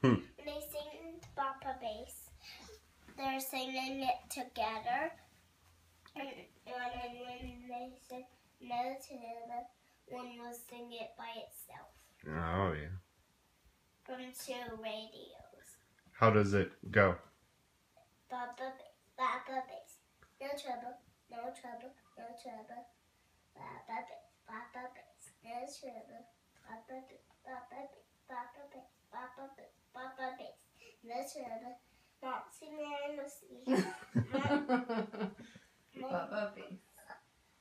When they sing Papa Bass, they're singing it together. And when they sing No Tuba, one will sing it by itself. Oh, yeah. From 2 radios. How does it go? Papa Bass. No trouble, no trouble, no trouble. Papa Bass, no trouble. Papa Bass, Papa Bass, no trouble. Mom, sing along with me. Papa Bass.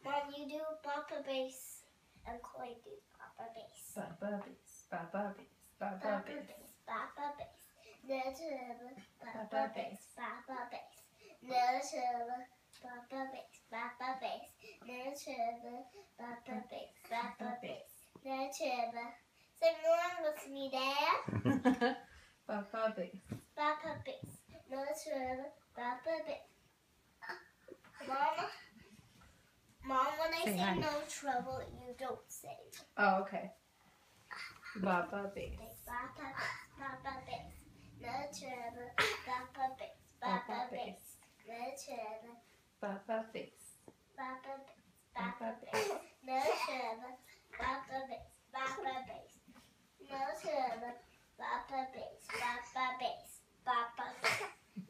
Mom, you do Papa Bass, and Chloe do Papa Bass. Papa Bass. Papa Bass. Papa Bass. Papa Bass, no trouble. Papa Bass. Papa Bass, no trouble. Papa Bass, Papa Bass, no trouble. Papa Bass, Papa Bass, no trouble. Sing along with me, Dad. Papa Bass. Papa Bass, no trouble. Papa Bass. Mom, when I Say say hi. no trouble, you don't say. Oh, okay. Papa Bass. Papa Bass, no trouble. Papa Bass, Papa Bass, no trouble. Papa Bass. Papa Bass, Papa Bass, no trouble. Papa Bass, Papa Bass, no trouble. Papa Bass, Papa Bass, Papa Bass,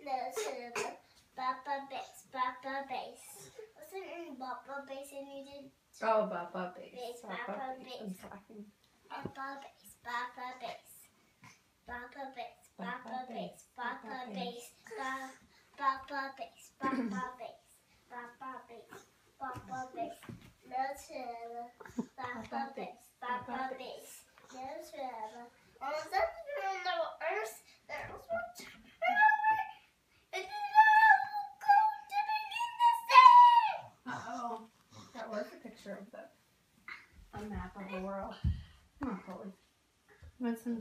no trouble. Papa Bass, Papa Bass. Wasn't in Papa Bass and you did Oh, Papa Bass. Bass, Papa Papa Bass. Bass. I'm talking. Papa Bass, Papa Bass, Papa Bass, Papa Bass, Papa Bass, Papa Bass, Papa Bass, Papa Bass, Papa Bass, no trouble. Papa Bass, Papa Bass, no trouble. On the earth, there was one trouble, and love going to begin to sing. Uh-oh. That was a picture of a map of the world. Come on, Chloe. Want some